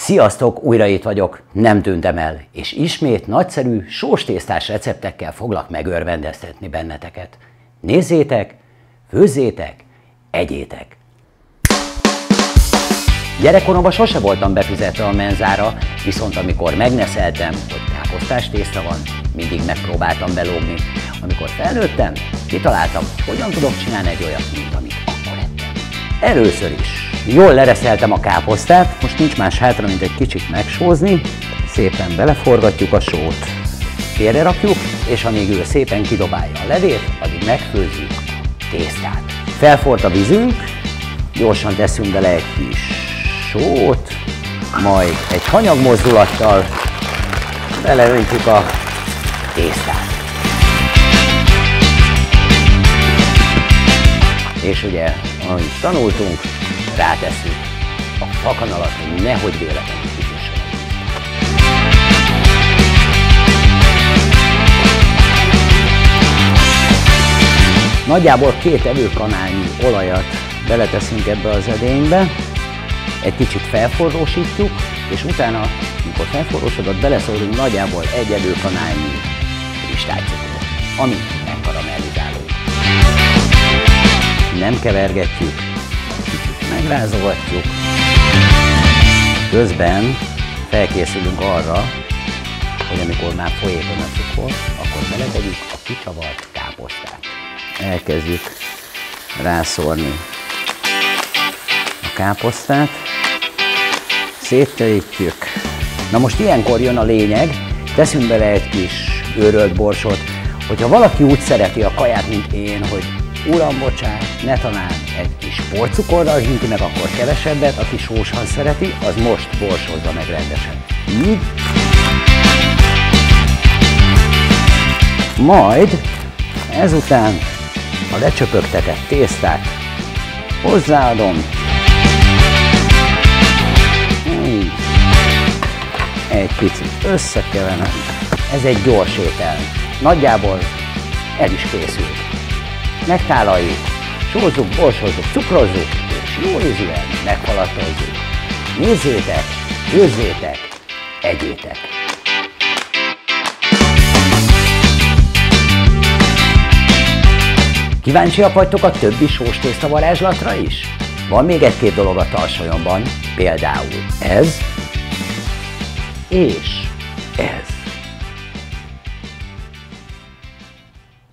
Sziasztok, újra itt vagyok, nem tűntem el, és ismét nagyszerű sóstésztás receptekkel foglak megörvendeztetni benneteket. Nézzétek, főzzétek, egyétek! Gyerekkoromban sose voltam befizetve a menzára, viszont amikor megneszeltem, hogy káposztás tészta van, mindig megpróbáltam belógni. Amikor felnőttem, kitaláltam, hogyan tudok csinálni egy olyat, mint amit akkor ettem. Először is jól lereszeltem a káposztát, most nincs más hátra, mint egy kicsit megsózni, szépen beleforgatjuk a sót, félre rakjuk, és amíg ő szépen kidobálja a levét, addig megfőzzük a tésztát. Felforrt a vízünk, gyorsan teszünk bele egy kis sót, majd egy hanyag mozdulattal beleöntjük a tésztát. És ugye, amit tanultunk, rátesszük a fakanalat, hogy nehogy véletlenül kifusson. Nagyjából 2 evőkanálnyi olajat beleteszünk ebbe az edénybe, egy kicsit felforrósítjuk, és utána, amikor felforrósodott, beleszólunk nagyjából 1 evőkanálnyi kristálycukrot, amit megkaramellizálunk. Nem kevergetjük, kicsit megrázolgatjuk. Közben felkészülünk arra, hogy amikor már folyékony a cukor, akkor beletegyük a kicsavart káposztát. Elkezdjük rászórni a káposztát, szétterítjük. Na most ilyenkor jön a lényeg, teszünk bele egy kis őrölt borsot. Hogyha valaki úgy szereti a kaját, mint én, hogy uram, bocsánat, ne talán egy kis porcukorral hinti meg, akkor kevesebbet, aki sósan szereti, az most borsozza meg rendesen. Így. Majd ezután a lecsöpögtetett tésztát hozzáadom. Így. Egy picit összekeverem. Ez egy gyors étel. Nagyjából el is készült. Megtálaljuk, sózzuk, borsozzuk, cukrozzuk, és jó ízűen megfalatozzuk. Nézzétek, főzzétek, egyétek! Kíváncsiak vagytok a többi sós tészta varázslatra is? Van még 1-2 dolog a tarsolyomban, például ez és ez.